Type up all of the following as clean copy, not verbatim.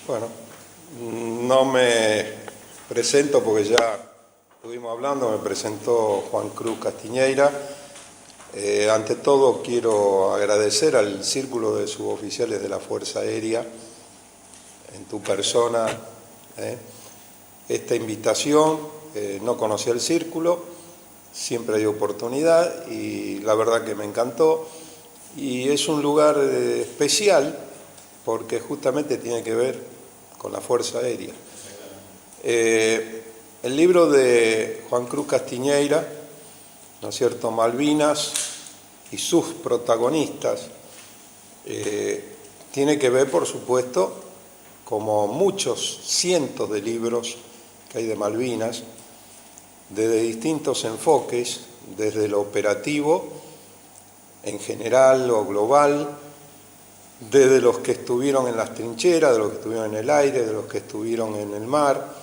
Bueno, no me presento porque ya estuvimos hablando, me presentó Juan Cruz Castiñeira. Ante todo quiero agradecer al Círculo de Suboficiales de la Fuerza Aérea, en tu persona, esta invitación. No conocía el Círculo, siempre hay oportunidad y la verdad que me encantó. Y es un lugar especial porque justamente tiene que ver con la Fuerza Aérea. El libro de Juan Cruz Castiñeira, ¿no es cierto?, Malvinas y sus protagonistas, tiene que ver, por supuesto, como muchos cientos de libros que hay de Malvinas, desde distintos enfoques, desde lo operativo, en general o global, desde los que estuvieron en las trincheras, de los que estuvieron en el aire, de los que estuvieron en el mar,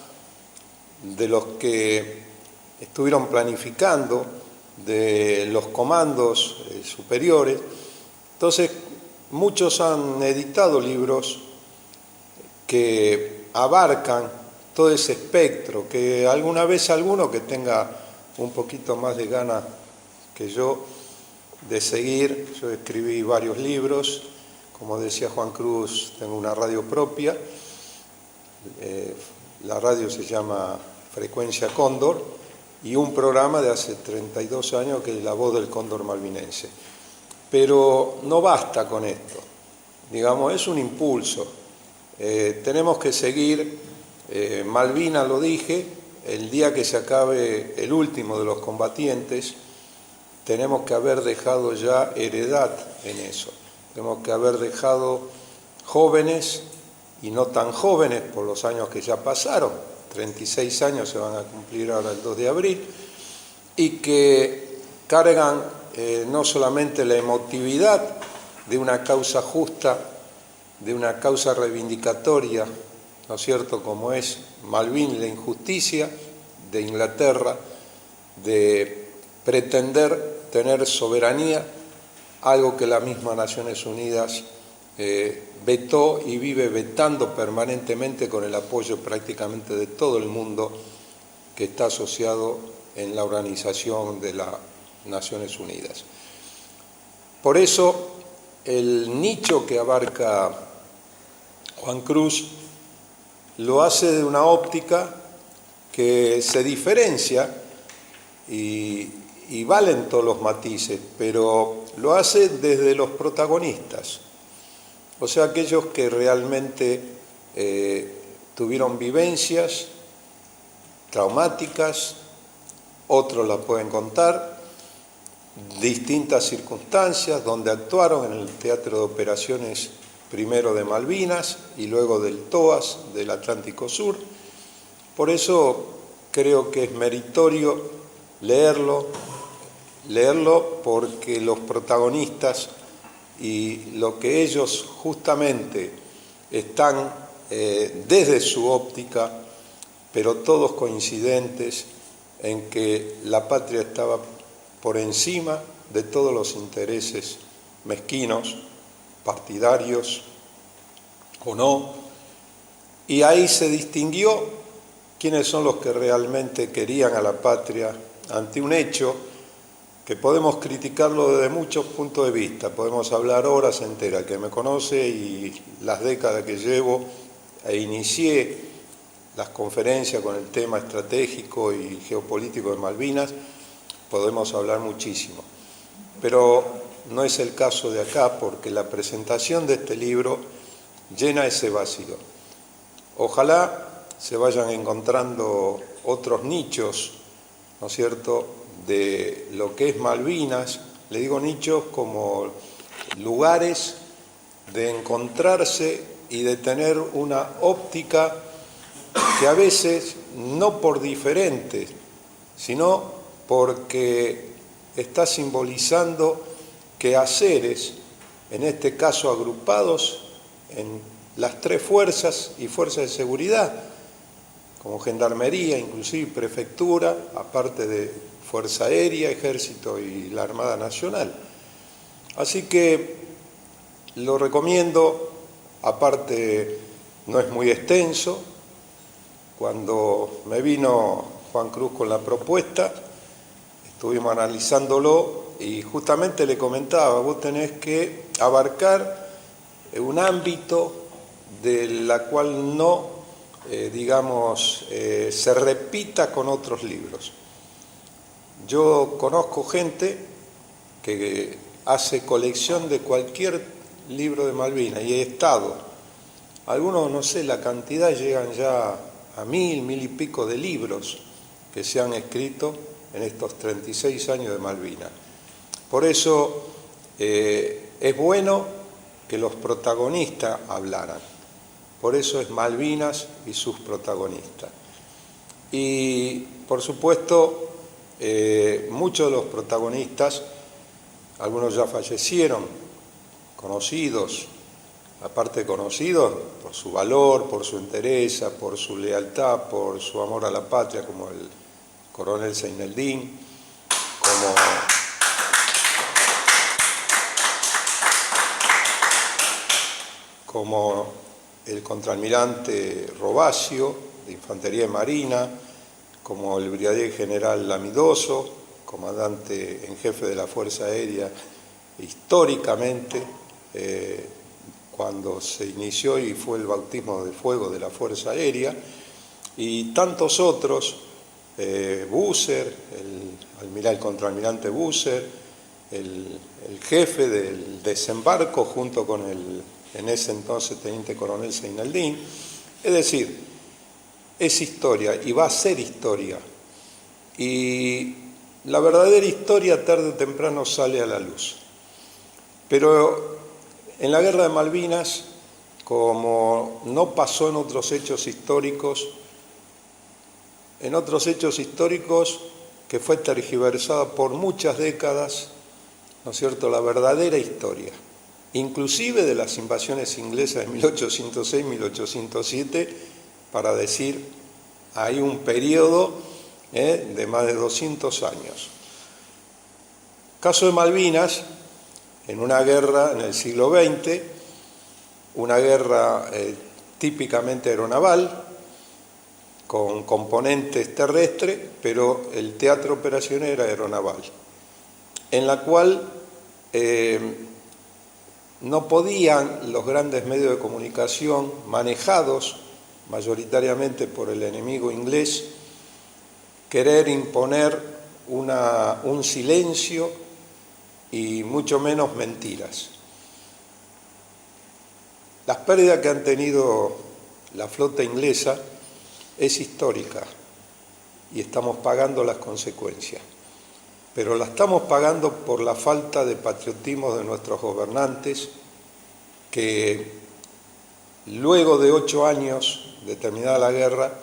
de los que estuvieron planificando, de los comandos superiores. Entonces, muchos han editado libros que abarcan todo ese espectro, que alguna vez alguno que tenga un poquito más de ganas que yo de seguir. Yo escribí varios libros, como decía Juan Cruz, tengo una radio propia, la radio se llama Frecuencia Cóndor, y un programa de hace 32 años que es La Voz del Cóndor Malvinense. Pero no basta con esto, digamos, es un impulso. Tenemos que seguir, Malvinas, lo dije, el día que se acabe el último de los combatientes, tenemos que haber dejado ya heredad en eso. Tenemos que haber dejado jóvenes y no tan jóvenes por los años que ya pasaron, 36 años se van a cumplir ahora el 2 de abril, y que cargan no solamente la emotividad de una causa justa, de una causa reivindicatoria, ¿no es cierto?, como es Malvinas, la injusticia de Inglaterra, de pretender tener soberanía, algo que la misma Naciones Unidas vetó y vive vetando permanentemente con el apoyo prácticamente de todo el mundo que está asociado en la organización de las Naciones Unidas. Por eso, el nicho que abarca Juan Cruz lo hace de una óptica que se diferencia y valen todos los matices, pero lo hace desde los protagonistas, o sea, aquellos que realmente tuvieron vivencias traumáticas, otros las pueden contar, distintas circunstancias donde actuaron en el teatro de operaciones, primero de Malvinas y luego del TOAS, del Atlántico Sur. Por eso creo que es meritorio leerlo porque los protagonistas y lo que ellos justamente están desde su óptica, pero todos coincidentes en que la patria estaba por encima de todos los intereses mezquinos, partidarios o no, y ahí se distinguió quiénes son los que realmente querían a la patria ante un hecho que podemos criticarlo desde muchos puntos de vista, podemos hablar horas enteras, que me conoce y las décadas que llevo e inicié las conferencias con el tema estratégico y geopolítico de Malvinas, podemos hablar muchísimo. Pero no es el caso de acá, porque la presentación de este libro llena ese vacío. Ojalá se vayan encontrando otros nichos, ¿no es cierto?, de lo que es Malvinas. Le digo nichos como lugares de encontrarse y de tener una óptica que a veces, no por diferente, sino porque está simbolizando quehaceres, en este caso agrupados en las tres fuerzas y fuerzas de seguridad, como Gendarmería, inclusive Prefectura, aparte de Fuerza Aérea, Ejército y la Armada Nacional. Así que lo recomiendo, aparte no es muy extenso. Cuando me vino Juan Cruz con la propuesta, estuvimos analizándolo y justamente le comentaba, vos tenés que abarcar un ámbito de la cual no, se repita con otros libros. Yo conozco gente que hace colección de cualquier libro de Malvinas y he estado. Algunos, no sé, la cantidad llegan ya a 1000 y pico de libros que se han escrito en estos 36 años de Malvinas. Por eso es bueno que los protagonistas hablaran. Por eso es Malvinas y sus protagonistas. Y, por supuesto, muchos de los protagonistas, algunos ya fallecieron, conocidos, aparte de conocidos, por su valor, por su entereza, por su lealtad, por su amor a la patria, como el coronel Seineldín, como el contraalmirante Robacio, de Infantería y Marina, como el brigadier general Lamidoso, comandante en jefe de la Fuerza Aérea, históricamente, cuando se inició y fue el bautismo de fuego de la Fuerza Aérea, y tantos otros, Busser, el contraalmirante Busser, el jefe del desembarco junto con el en ese entonces teniente coronel Seineldín. Es decir, es historia y va a ser historia. Y la verdadera historia tarde o temprano sale a la luz. Pero en la Guerra de Malvinas, como no pasó en otros hechos históricos que fue tergiversada por muchas décadas, ¿no es cierto?, la verdadera historia, inclusive de las invasiones inglesas de 1806-1807, para decir, hay un periodo de más de 200 años. Caso de Malvinas, en una guerra en el siglo XX, una guerra típicamente aeronaval, con componentes terrestres, pero el teatro operacional era aeronaval, en la cual no podían los grandes medios de comunicación, manejados mayoritariamente por el enemigo inglés, querer imponer un silencio y mucho menos mentiras. Las pérdidas que han tenido la flota inglesa es histórica y estamos pagando las consecuencias. Pero la estamos pagando por la falta de patriotismo de nuestros gobernantes, que luego de 8 años de terminada la guerra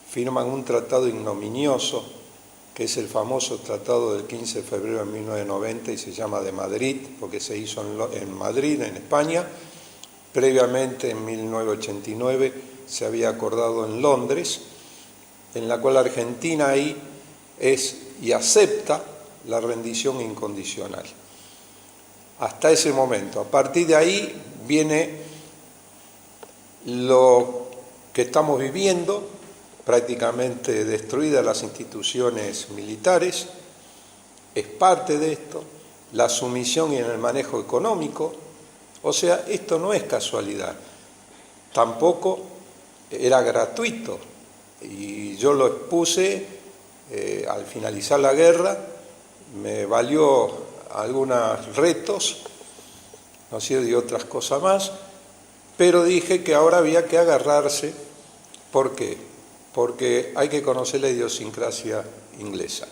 firman un tratado ignominioso, que es el famoso tratado del 15 de febrero de 1990 y se llama de Madrid, porque se hizo en Madrid, en España. Previamente, en 1989, se había acordado en Londres, en la cual Argentina ahí y acepta la rendición incondicional. Hasta ese momento. A partir de ahí viene lo que estamos viviendo, prácticamente destruidas las instituciones militares, es parte de esto, la sumisión en el manejo económico. O sea, esto no es casualidad, tampoco era gratuito, y yo lo expuse al finalizar la guerra, me valió algunos retos, ¿no es cierto?, y otras cosas más, pero dije que ahora había que agarrarse. ¿Por qué? Porque hay que conocer la idiosincrasia inglesa.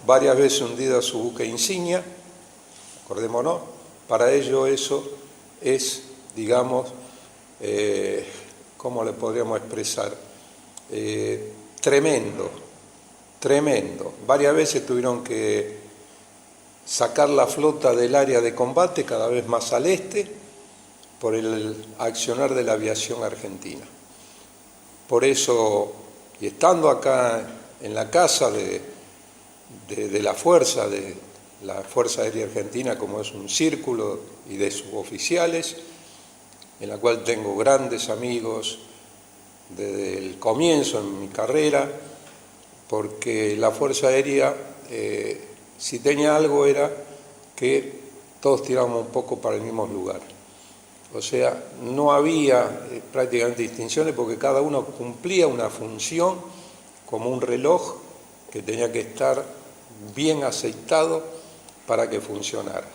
Varias veces hundida su buque insignia, acordémonos, para ello eso es, digamos, ¿cómo le podríamos expresar? Tremendo. Varias veces tuvieron que sacar la flota del área de combate cada vez más al este por el accionar de la aviación argentina. Por eso, y estando acá en la casa de la Fuerza Aérea Argentina, como es un círculo y de suboficiales, en la cual tengo grandes amigos desde el comienzo en mi carrera, porque la Fuerza Aérea, si tenía algo, era que todos tirábamos un poco para el mismo lugar. O sea, no había prácticamente distinciones porque cada uno cumplía una función como un reloj que tenía que estar bien aceitado para que funcionara.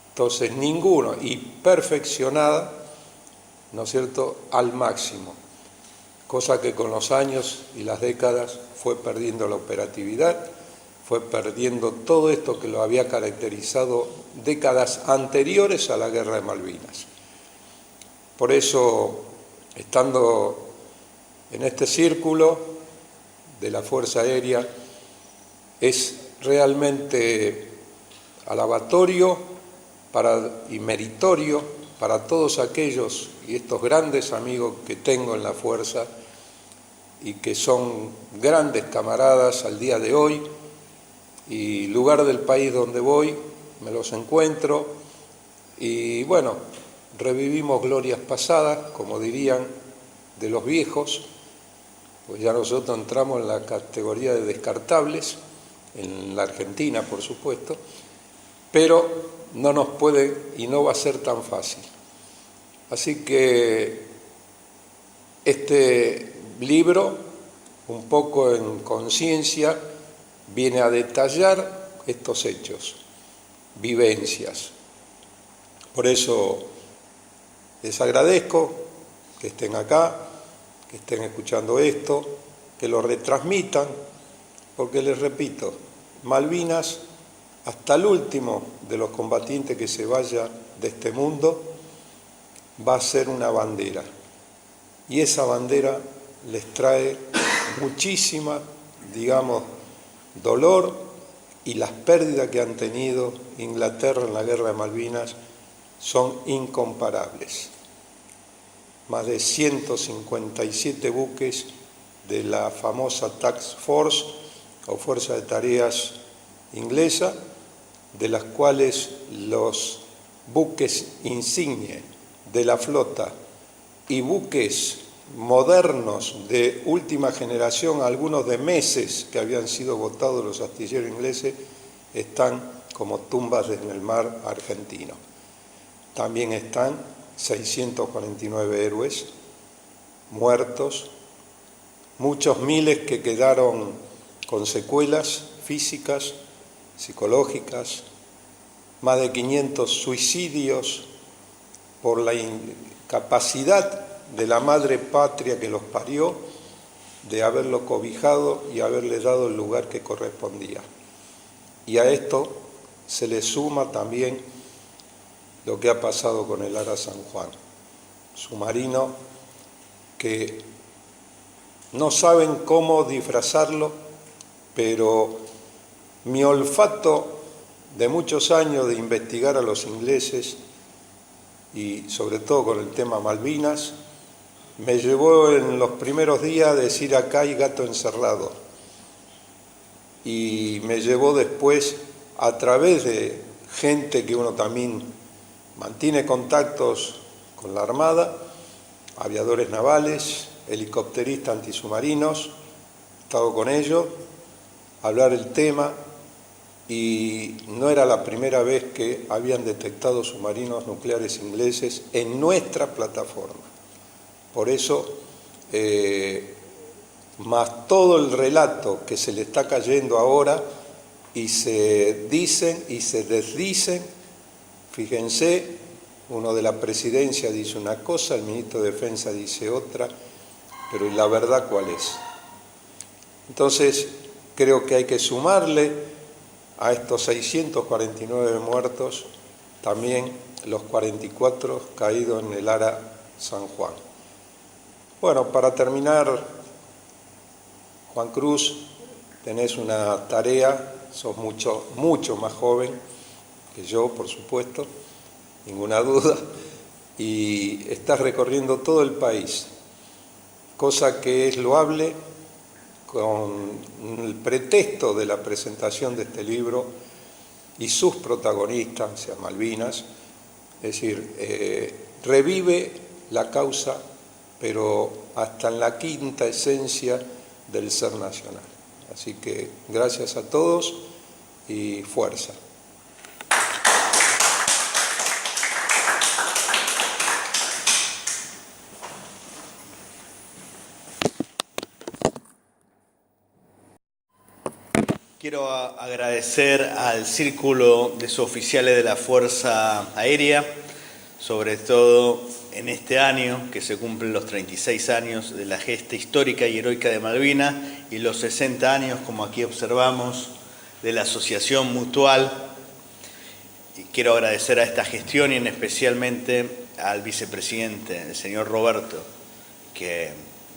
Entonces, ninguno, y perfeccionada, ¿no es cierto?, al máximo, cosa que con los años y las décadas fue perdiendo la operatividad, fue perdiendo todo esto que lo había caracterizado décadas anteriores a la Guerra de Malvinas. Por eso, estando en este círculo de la Fuerza Aérea, es realmente alabatorio y meritorio para todos aquellos y estos grandes amigos que tengo en la Fuerza y que son grandes camaradas al día de hoy, y lugar del país donde voy me los encuentro y bueno, revivimos glorias pasadas, como dirían de los viejos, pues ya nosotros entramos en la categoría de descartables, en la Argentina por supuesto, pero no nos puede y no va a ser tan fácil. Así que este libro, un poco en conciencia, viene a detallar estos hechos, vivencias. Por eso les agradezco que estén acá, que estén escuchando esto, que lo retransmitan, porque les repito, Malvinas, hasta el último de los combatientes que se vaya de este mundo, va a ser una bandera. Y esa bandera les trae muchísima, digamos, dolor, y las pérdidas que han tenido Inglaterra en la Guerra de Malvinas son incomparables. Más de 157 buques de la famosa Task Force o Fuerza de Tareas inglesa, de las cuales los buques insigne de la flota y buques modernos de última generación, algunos de meses que habían sido botados los astilleros ingleses, están como tumbas en el mar argentino. También están 649 héroes muertos, muchos miles que quedaron con secuelas físicas, psicológicas, más de 500 suicidios por la incapacidad de la madre patria que los parió de haberlo cobijado y haberle dado el lugar que correspondía. Y a esto se le suma también lo que ha pasado con el Ara San Juan, submarino que no saben cómo disfrazarlo, pero mi olfato de muchos años de investigar a los ingleses y sobre todo con el tema Malvinas, me llevó en los primeros días a decir acá hay gato encerrado, y me llevó después a través de gente que uno también mantiene contactos con la Armada, aviadores navales, helicópteristas antisubmarinos, he estado con ellos, a hablar el tema, y no era la primera vez que habían detectado submarinos nucleares ingleses en nuestra plataforma. Por eso, más todo el relato que se le está cayendo ahora, y se dicen y se desdicen, fíjense, uno de la presidencia dice una cosa, el ministro de Defensa dice otra, pero ¿y la verdad cuál es? Entonces, creo que hay que sumarle a estos 649 muertos también los 44 caídos en el Ara San Juan. Bueno, para terminar, Juan Cruz, tenés una tarea, sos mucho más joven que yo, por supuesto, ninguna duda, y estás recorriendo todo el país, cosa que es loable. Con el pretexto de la presentación de este libro y sus protagonistas, o sea, Malvinas, es decir, revive la causa, pero hasta en la quinta esencia del ser nacional. Así que gracias a todos y fuerza. Quiero agradecer al Círculo de Suboficiales de la Fuerza Aérea, sobre todo en este año que se cumplen los 36 años de la gesta histórica y heroica de Malvinas y los 60 años, como aquí observamos, de la Asociación Mutual. Y quiero agradecer a esta gestión y especialmente al vicepresidente, el señor Roberto, que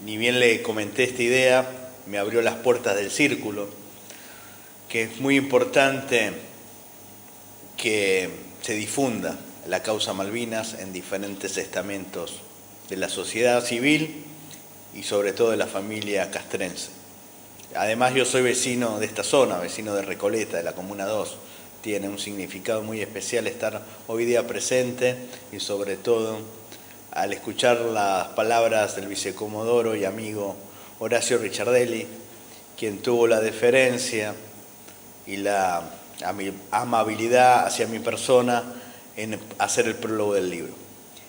ni bien le comenté esta idea, me abrió las puertas del Círculo, que es muy importante que se difunda la causa Malvinas en diferentes estamentos de la sociedad civil y sobre todo de la familia castrense. Además, yo soy vecino de esta zona, vecino de Recoleta, de la Comuna 2. Tiene un significado muy especial estar hoy día presente y sobre todo al escuchar las palabras del vicecomodoro y amigo Horacio Richardelli, quien tuvo la deferencia y la amabilidad hacia mi persona en hacer el prólogo del libro.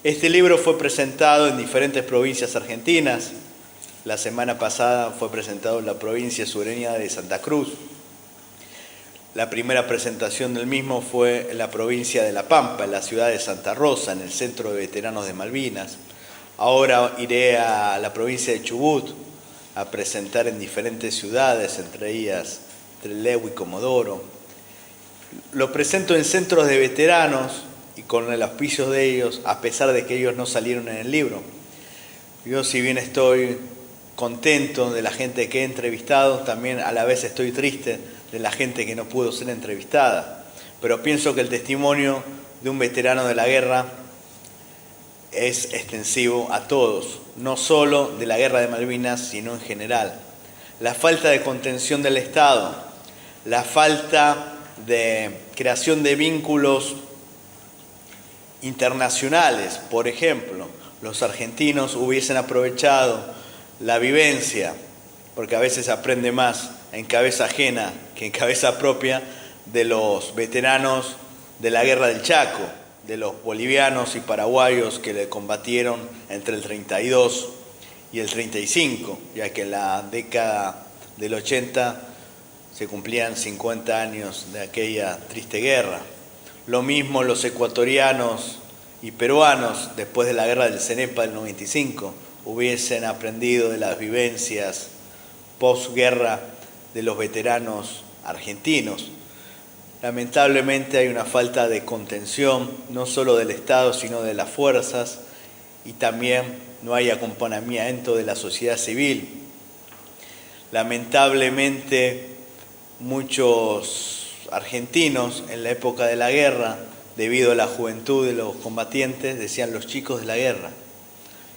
Este libro fue presentado en diferentes provincias argentinas. La semana pasada fue presentado en la provincia sureña de Santa Cruz. La primera presentación del mismo fue en la provincia de La Pampa, en la ciudad de Santa Rosa, en el Centro de Veteranos de Malvinas. Ahora iré a la provincia de Chubut a presentar en diferentes ciudades, entre ellas Trelew y Comodoro. Lo presento en centros de veteranos y con el auspicio de ellos, a pesar de que ellos no salieron en el libro. Yo, si bien estoy contento de la gente que he entrevistado, también a la vez estoy triste de la gente que no pudo ser entrevistada. Pero pienso que el testimonio de un veterano de la guerra es extensivo a todos, no solo de la guerra de Malvinas, sino en general. La falta de contención del Estado, la falta de creación de vínculos internacionales. Por ejemplo, los argentinos hubiesen aprovechado la vivencia, porque a veces aprende más en cabeza ajena que en cabeza propia, de los veteranos de la guerra del Chaco, de los bolivianos y paraguayos que le combatieron entre el 32 y el 35, ya que en la década del 80 se cumplían 50 años de aquella triste guerra. Lo mismo los ecuatorianos y peruanos, después de la guerra del Cenepa del 95, hubiesen aprendido de las vivencias posguerra de los veteranos argentinos. Lamentablemente hay una falta de contención, no solo del Estado, sino de las fuerzas, y también no hay acompañamiento de la sociedad civil. Lamentablemente, muchos argentinos en la época de la guerra, debido a la juventud de los combatientes, decían los chicos de la guerra.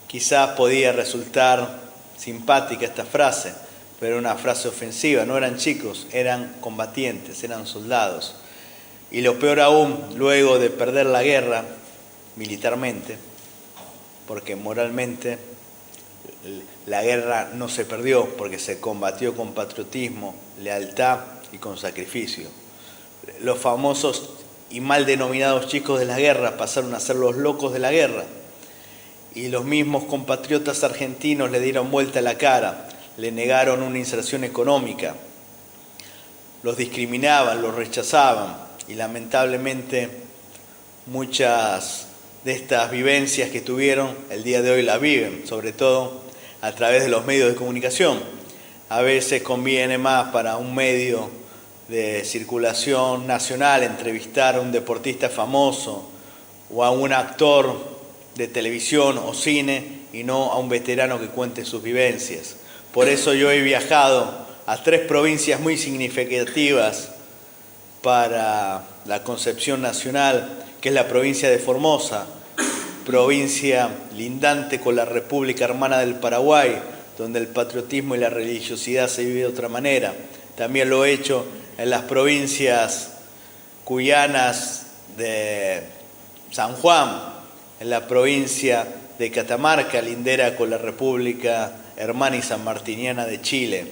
Quizás podía resultar simpática esta frase, pero era una frase ofensiva. No eran chicos, eran combatientes, eran soldados. Y lo peor aún, luego de perder la guerra militarmente, porque moralmente la guerra no se perdió, porque se combatió con patriotismo, lealtad y con sacrificio. Los famosos y mal denominados chicos de la guerra pasaron a ser los locos de la guerra, y los mismos compatriotas argentinos le dieron vuelta la cara, le negaron una inserción económica, los discriminaban, los rechazaban, y lamentablemente muchas de estas vivencias que tuvieron el día de hoy las viven, sobre todo a través de los medios de comunicación. A veces conviene más para un medio de circulación nacional entrevistar a un deportista famoso o a un actor de televisión o cine y no a un veterano que cuente sus vivencias. Por eso yo he viajado a 3 provincias muy significativas para la concepción nacional, que es la provincia de Formosa, provincia lindante con la República Hermana del Paraguay, donde el patriotismo y la religiosidad se vive de otra manera. También lo he hecho en las provincias cuyanas de San Juan, en la provincia de Catamarca, lindera con la República Hermana y Sanmartiniana de Chile,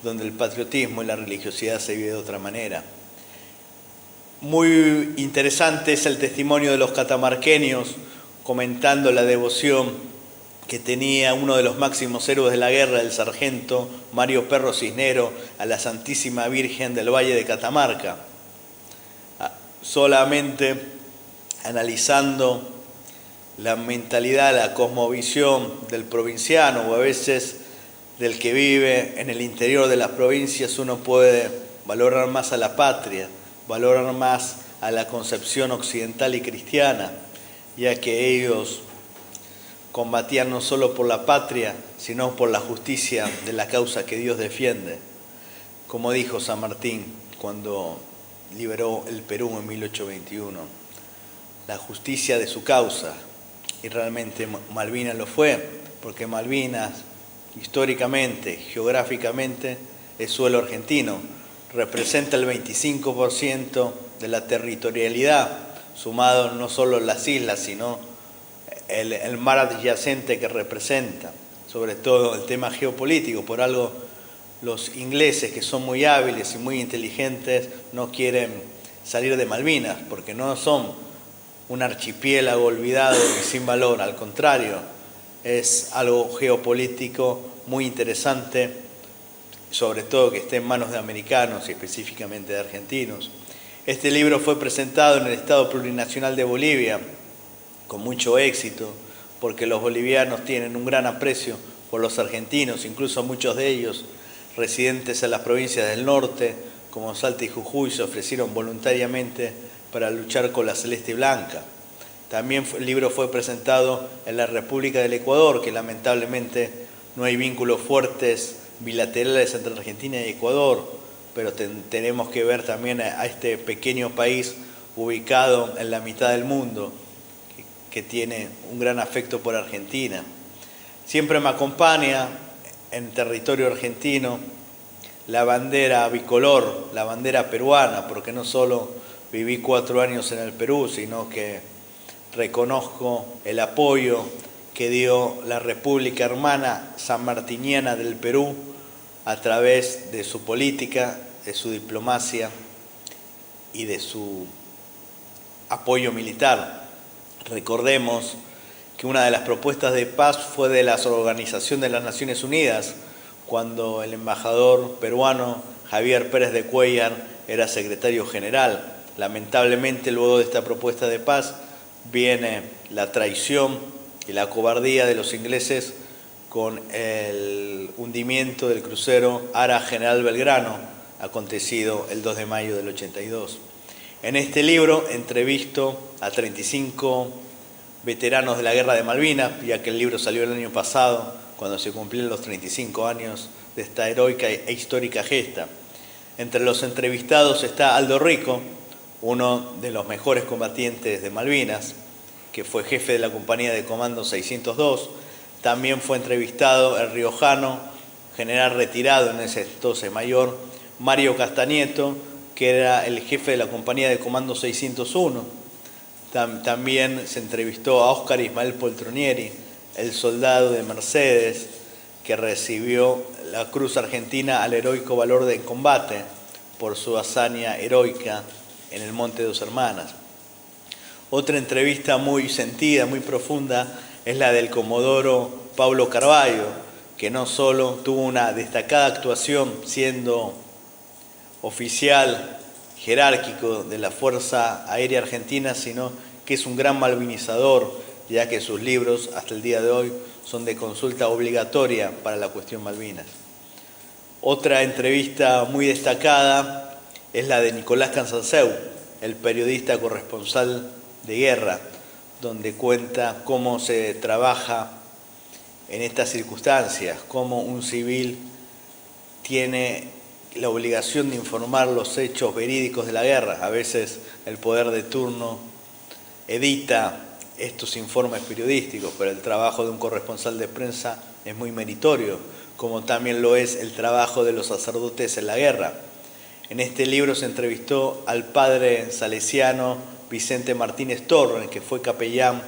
donde el patriotismo y la religiosidad se vive de otra manera. Muy interesante es el testimonio de los catamarqueños comentando la devoción que tenía uno de los máximos héroes de la guerra, el sargento Mario Perro Cisnero, a la Santísima Virgen del Valle de Catamarca. Solamente analizando la mentalidad, la cosmovisión del provinciano o a veces del que vive en el interior de las provincias, uno puede valorar más a la patria, valorar más a la concepción occidental y cristiana, ya que ellos combatían no solo por la patria, sino por la justicia de la causa que Dios defiende. Como dijo San Martín cuando liberó el Perú en 1821, la justicia de su causa. Y realmente Malvinas lo fue, porque Malvinas históricamente, geográficamente, es suelo argentino, representa el 25% de la territorialidad, sumado no solo las islas, sino el mar adyacente que representa, sobre todo el tema geopolítico. Por algo los ingleses, que son muy hábiles y muy inteligentes, no quieren salir de Malvinas, porque no son un archipiélago olvidado y sin valor, al contrario, es algo geopolítico muy interesante, sobre todo que esté en manos de americanos y específicamente de argentinos. Este libro fue presentado en el Estado Plurinacional de Bolivia con mucho éxito, porque los bolivianos tienen un gran aprecio por los argentinos, incluso muchos de ellos residentes en las provincias del norte, como Salta y Jujuy, se ofrecieron voluntariamente para luchar con la Celeste Blanca. También el libro fue presentado en la República del Ecuador, que lamentablemente no hay vínculos fuertes bilaterales entre Argentina y Ecuador, pero tenemos que ver también a este pequeño país ubicado en la mitad del mundo, que tiene un gran afecto por Argentina. Siempre me acompaña en territorio argentino la bandera bicolor, la bandera peruana, porque no solo viví 4 años en el Perú, sino que reconozco el apoyo que dio la República Hermana Sanmartiniana del Perú a través de su política, de su diplomacia y de su apoyo militar. Recordemos que una de las propuestas de paz fue de la Organización de las Naciones Unidas, cuando el embajador peruano Javier Pérez de Cuéllar era secretario general. Lamentablemente, luego de esta propuesta de paz, viene la traición y la cobardía de los ingleses con el hundimiento del crucero Ara General Belgrano, acontecido el 2 de mayo del 82. En este libro entrevisto a 35 veteranos de la Guerra de Malvinas, ya que el libro salió el año pasado, cuando se cumplieron los 35 años de esta heroica e histórica gesta. Entre los entrevistados está Aldo Rico, uno de los mejores combatientes de Malvinas, que fue jefe de la compañía de comando 602. También fue entrevistado el riojano, general retirado en ese entonces mayor, Mario Castañeto, que era el jefe de la compañía de comando 601. También se entrevistó a Óscar Ismael Poltronieri, el soldado de Mercedes, que recibió la Cruz Argentina al heroico valor de combate por su hazaña heroica en el Monte Dos Hermanas. Otra entrevista muy sentida, muy profunda, es la del comodoro Pablo Carvalho, que no solo tuvo una destacada actuación siendo oficial jerárquico de la Fuerza Aérea Argentina, sino que es un gran malvinizador, ya que sus libros hasta el día de hoy son de consulta obligatoria para la cuestión Malvinas. Otra entrevista muy destacada es la de Nicolás Cansanseu, el periodista corresponsal de guerra, donde cuenta cómo se trabaja en estas circunstancias, cómo un civil tiene la obligación de informar los hechos verídicos de la guerra. A veces el poder de turno edita estos informes periodísticos, pero el trabajo de un corresponsal de prensa es muy meritorio, como también lo es el trabajo de los sacerdotes en la guerra. En este libro se entrevistó al padre salesiano Vicente Martínez Torres, que fue capellán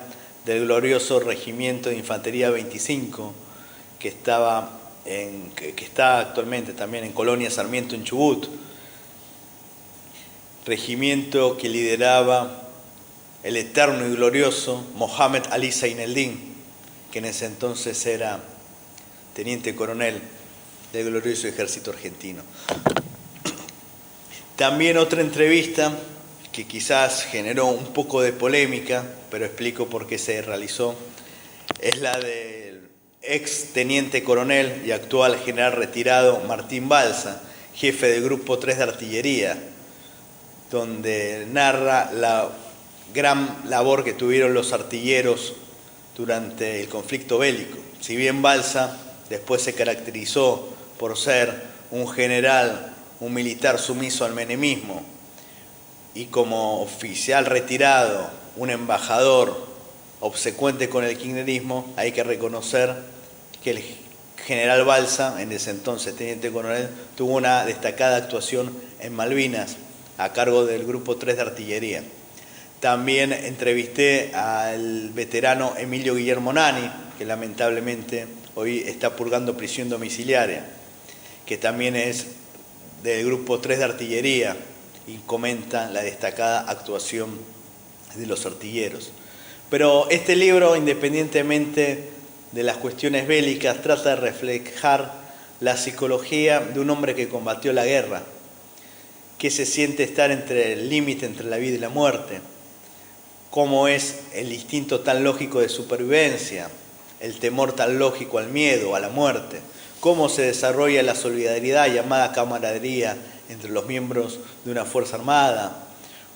del glorioso Regimiento de Infantería 25, que está actualmente también en Colonia Sarmiento, en Chubut, regimiento que lideraba el eterno y glorioso Mohamed Ali Zaineldin, que en ese entonces era teniente coronel del glorioso ejército argentino. También otra entrevista que quizás generó un poco de polémica, pero explico por qué se realizó, es la del ex teniente coronel y actual general retirado Martín Balsa, jefe del Grupo 3 de Artillería, donde narra la gran labor que tuvieron los artilleros durante el conflicto bélico. Si bien Balsa después se caracterizó por ser un general, un militar sumiso al menemismo, y como oficial retirado, un embajador obsecuente con el kirchnerismo, hay que reconocer que el general Balsa, en ese entonces teniente coronel, tuvo una destacada actuación en Malvinas a cargo del Grupo 3 de Artillería. También entrevisté al veterano Emilio Guillermo Nani, que lamentablemente hoy está purgando prisión domiciliaria, que también es del Grupo 3 de Artillería y comenta la destacada actuación de los artilleros. Pero este libro, independientemente de las cuestiones bélicas, trata de reflejar la psicología de un hombre que combatió la guerra, que se siente estar entre el límite entre la vida y la muerte, cómo es el instinto tan lógico de supervivencia, el temor tan lógico al miedo, a la muerte, cómo se desarrolla la solidaridad llamada camaradería entre los miembros de una fuerza armada,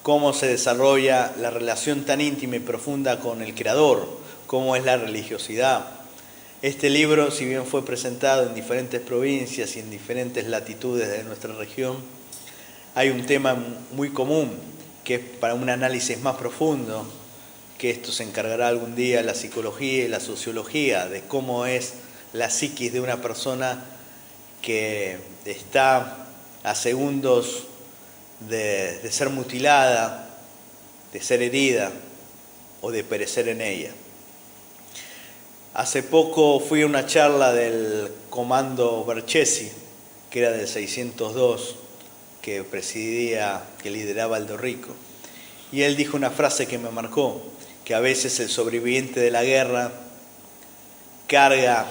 cómo se desarrolla la relación tan íntima y profunda con el Creador, cómo es la religiosidad. Este libro, si bien fue presentado en diferentes provincias y en diferentes latitudes de nuestra región, hay un tema muy común, que es para un análisis más profundo, que esto se encargará algún día la psicología y la sociología, de cómo es la psiquis de una persona que está a segundos de ser mutilada, de ser herida o de perecer en ella. Hace poco fui a una charla del Comando Berchesi, que era del 602, que lideraba Aldo Rico. Y él dijo una frase que me marcó, que a veces el sobreviviente de la guerra carga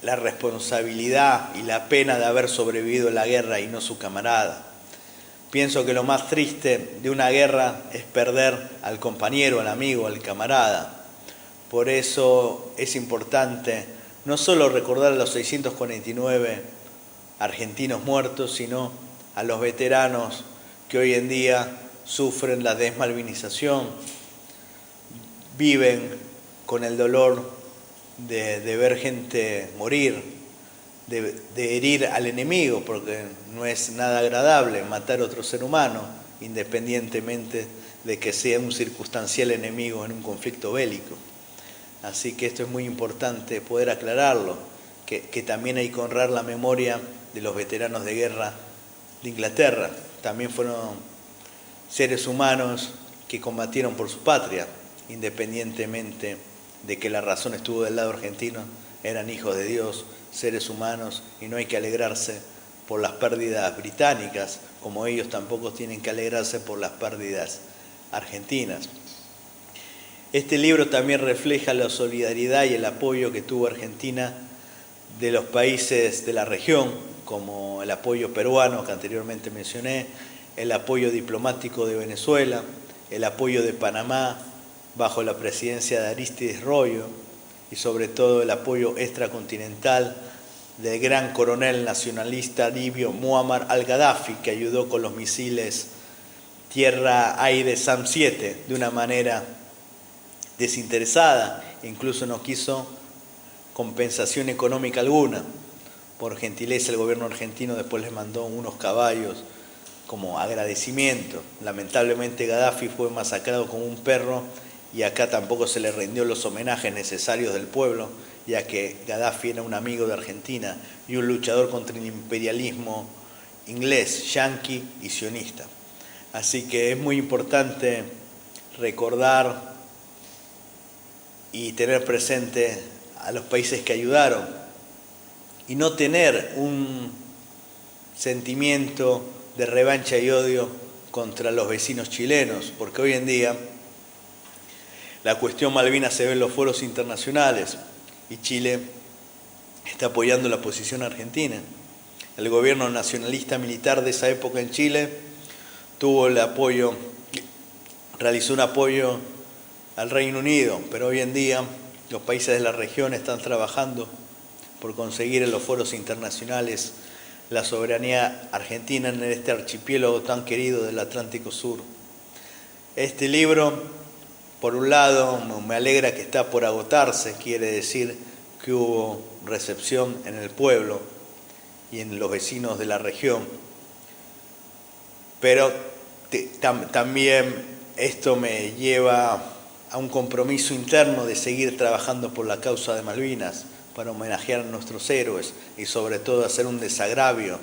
la responsabilidad y la pena de haber sobrevivido a la guerra y no su camarada. Pienso que lo más triste de una guerra es perder al compañero, al amigo, al camarada. Por eso es importante no solo recordar a los 649 argentinos muertos, sino a los veteranos que hoy en día sufren la desmalvinización, viven con el dolor de ver gente morir, de herir al enemigo, porque no es nada agradable matar a otro ser humano, independientemente de que sea un circunstancial enemigo en un conflicto bélico. Así que esto es muy importante poder aclararlo, que también hay que honrar la memoria de los veteranos de guerra de Inglaterra. También fueron seres humanos que combatieron por su patria, independientemente de que la razón estuvo del lado argentino, eran hijos de Dios, seres humanos, y no hay que alegrarse por las pérdidas británicas, como ellos tampoco tienen que alegrarse por las pérdidas argentinas. Este libro también refleja la solidaridad y el apoyo que tuvo Argentina de los países de la región, como el apoyo peruano que anteriormente mencioné, el apoyo diplomático de Venezuela, el apoyo de Panamá bajo la presidencia de Aristides Royo y sobre todo el apoyo extracontinental del gran coronel nacionalista libio Muammar al-Gaddafi, que ayudó con los misiles tierra-aire SAM-7 de una manera desinteresada, incluso no quiso compensación económica alguna. Por gentileza el gobierno argentino después les mandó unos caballos como agradecimiento. Lamentablemente Gaddafi fue masacrado como un perro y acá tampoco se le rindió los homenajes necesarios del pueblo, ya que Gaddafi era un amigo de Argentina y un luchador contra el imperialismo inglés, yanqui y sionista. Así que es muy importante recordar y tener presente a los países que ayudaron y no tener un sentimiento de revancha y odio contra los vecinos chilenos, porque hoy en día la cuestión Malvinas se ve en los foros internacionales y Chile está apoyando la posición argentina. El gobierno nacionalista militar de esa época en Chile realizó un apoyo al Reino Unido, pero hoy en día los países de la región están trabajando por conseguir en los foros internacionales la soberanía argentina en este archipiélago tan querido del Atlántico Sur. Este libro, por un lado, me alegra que está por agotarse, quiere decir que hubo recepción en el pueblo y en los vecinos de la región, pero también esto me lleva a un compromiso interno de seguir trabajando por la causa de Malvinas, para homenajear a nuestros héroes y sobre todo hacer un desagravio,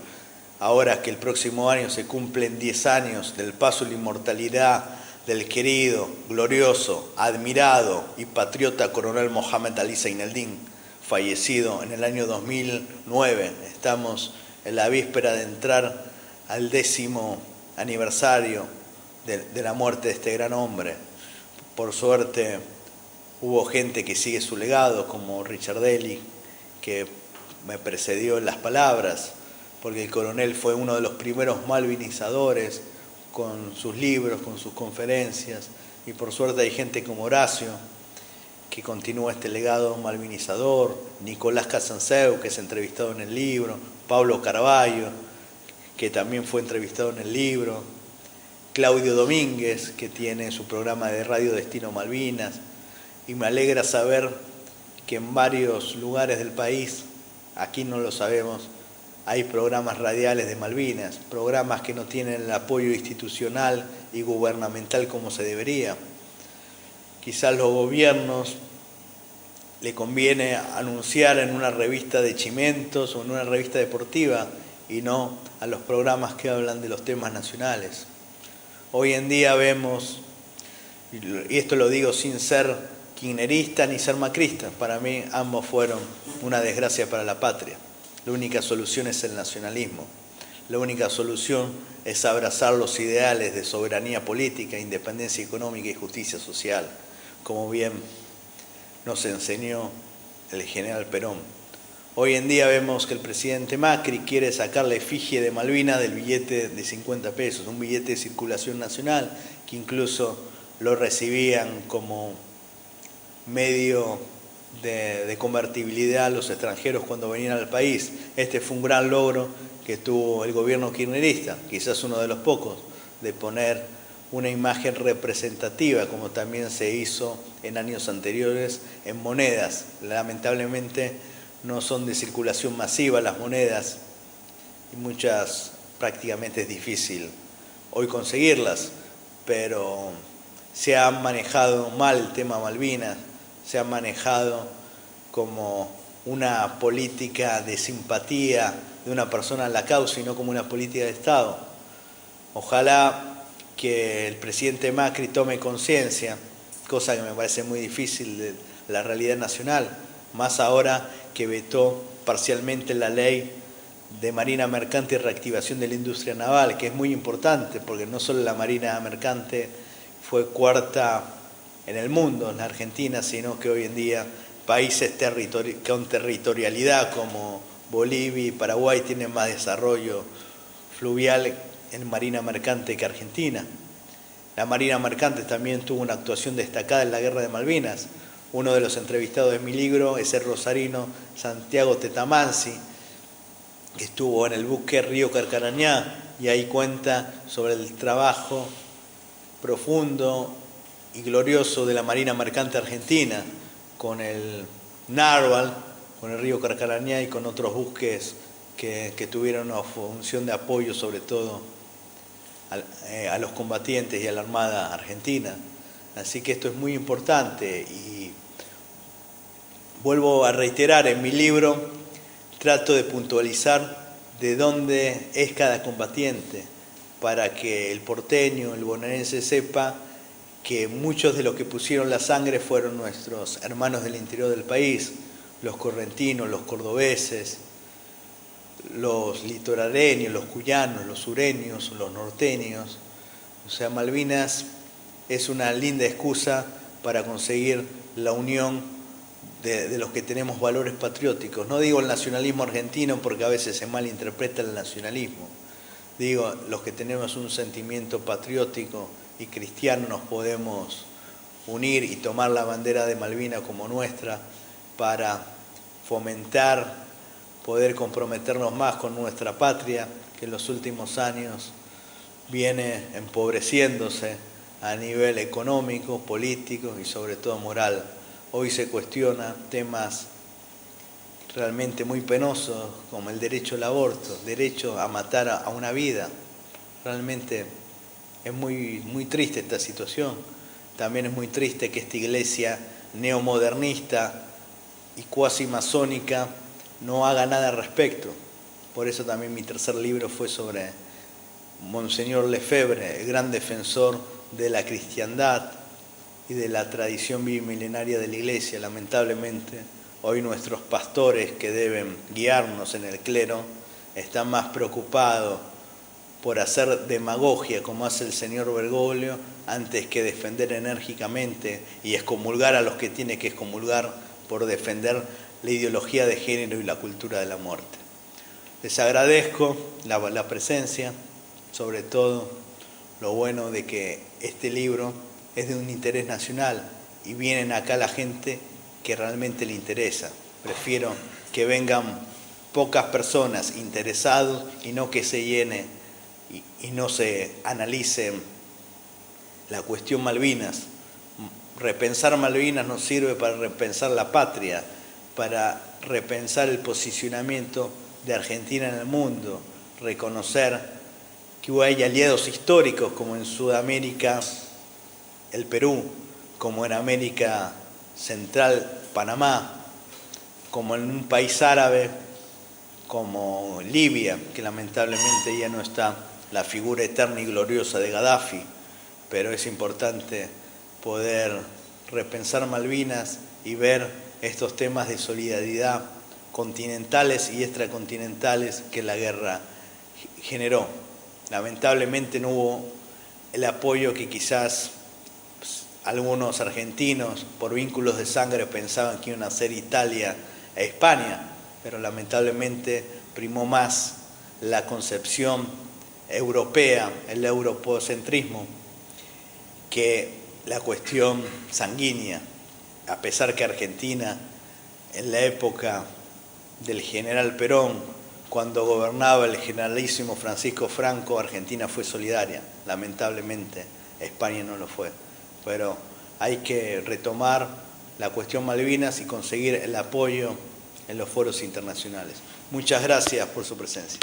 ahora que el próximo año se cumplen 10 años del paso a la inmortalidad del querido, glorioso, admirado y patriota coronel Mohamed Ali Zaineldin, fallecido en el año 2009. Estamos en la víspera de entrar al 10º aniversario de la muerte de este gran hombre. Por suerte hubo gente que sigue su legado, como Richard Deli, que me precedió en las palabras, porque el coronel fue uno de los primeros malvinizadores con sus libros, con sus conferencias, y por suerte hay gente como Horacio, que continúa este legado malvinizador, Nicolás Casanseu, que es entrevistado en el libro, Pablo Carballo, que también fue entrevistado en el libro, Claudio Domínguez, que tiene su programa de radio Destino Malvinas, y me alegra saber que en varios lugares del país, aquí no lo sabemos, hay programas radiales de Malvinas, programas que no tienen el apoyo institucional y gubernamental como se debería. Quizás los gobiernos le conviene anunciar en una revista de chimentos o en una revista deportiva y no a los programas que hablan de los temas nacionales. Hoy en día vemos, y esto lo digo sin ser kirchnerista ni ser macrista, para mí ambos fueron una desgracia para la patria. La única solución es el nacionalismo. La única solución es abrazar los ideales de soberanía política, independencia económica y justicia social, como bien nos enseñó el general Perón. Hoy en día vemos que el presidente Macri quiere sacar la efigie de Malvinas del billete de 50 pesos, un billete de circulación nacional que incluso lo recibían como medio de convertibilidad a los extranjeros cuando venían al país. Este fue un gran logro que tuvo el gobierno kirchnerista, quizás uno de los pocos, de poner una imagen representativa, como también se hizo en años anteriores en monedas. Lamentablemente no son de circulación masiva las monedas y muchas prácticamente es difícil hoy conseguirlas, pero se ha manejado mal el tema Malvinas, se ha manejado como una política de simpatía de una persona a la causa y no como una política de Estado. Ojalá que el presidente Macri tome conciencia, cosa que me parece muy difícil, de la realidad nacional, más ahora que vetó parcialmente la ley de Marina Mercante y reactivación de la industria naval, que es muy importante, porque no solo la Marina Mercante fue cuarta en el mundo, en la Argentina, sino que hoy en día países con territorialidad como Bolivia y Paraguay tienen más desarrollo fluvial en Marina Mercante que Argentina. La Marina Mercante también tuvo una actuación destacada en la Guerra de Malvinas. Uno de los entrevistados de mi libro es el rosarino Santiago Tetamansi, que estuvo en el buque Río Carcarañá y ahí cuenta sobre el trabajo profundo y glorioso de la Marina Mercante Argentina con el Narval, con el Río Carcarañá y con otros buques que tuvieron una función de apoyo sobre todo a los combatientes y a la Armada Argentina. Así que esto es muy importante y vuelvo a reiterar, en mi libro trato de puntualizar de dónde es cada combatiente para que el porteño, el bonaerense sepa que muchos de los que pusieron la sangre fueron nuestros hermanos del interior del país, los correntinos, los cordobeses, los litoraleños, los cuyanos, los sureños, los norteños. O sea, Malvinas es una linda excusa para conseguir la unión de los que tenemos valores patrióticos. No digo el nacionalismo argentino porque a veces se malinterpreta el nacionalismo. Digo, los que tenemos un sentimiento patriótico y cristiano nos podemos unir y tomar la bandera de Malvinas como nuestra para fomentar, poder comprometernos más con nuestra patria, que en los últimos años viene empobreciéndose a nivel económico, político y sobre todo moral. Hoy se cuestiona temas realmente muy penosos como el derecho al aborto, derecho a matar a una vida. Realmente es muy triste esta situación. También es muy triste que esta iglesia neomodernista y cuasi masónica no haga nada al respecto. Por eso también mi tercer libro fue sobre Monseñor Lefebvre, el gran defensor de la cristiandad y de la tradición bimilenaria de la iglesia. Lamentablemente, hoy nuestros pastores que deben guiarnos en el clero están más preocupados por hacer demagogia como hace el señor Bergoglio antes que defender enérgicamente y excomulgar a los que tiene que excomulgar por defender la ideología de género y la cultura de la muerte. Les agradezco la presencia, sobre todo lo bueno de que este libro es de un interés nacional y vienen acá la gente que realmente le interesa. Prefiero que vengan pocas personas interesados y no que se llene y no se analice la cuestión Malvinas. Repensar Malvinas nos sirve para repensar la patria, para repensar el posicionamiento de Argentina en el mundo, reconocer que hay aliados históricos como en Sudamérica el Perú, como en América Central Panamá, como en un país árabe como Libia, que lamentablemente ya no está la figura eterna y gloriosa de Gaddafi, pero es importante poder repensar Malvinas y ver estos temas de solidaridad continentales y extracontinentales que la guerra generó. Lamentablemente no hubo el apoyo que quizás algunos argentinos por vínculos de sangre pensaban que iban a ser Italia e España, pero lamentablemente primó más la concepción europea, el europocentrismo, que la cuestión sanguínea, a pesar que Argentina, en la época del general Perón, cuando gobernaba el generalísimo Francisco Franco, Argentina fue solidaria. Lamentablemente, España no lo fue. Pero hay que retomar la cuestión Malvinas y conseguir el apoyo en los foros internacionales. Muchas gracias por su presencia.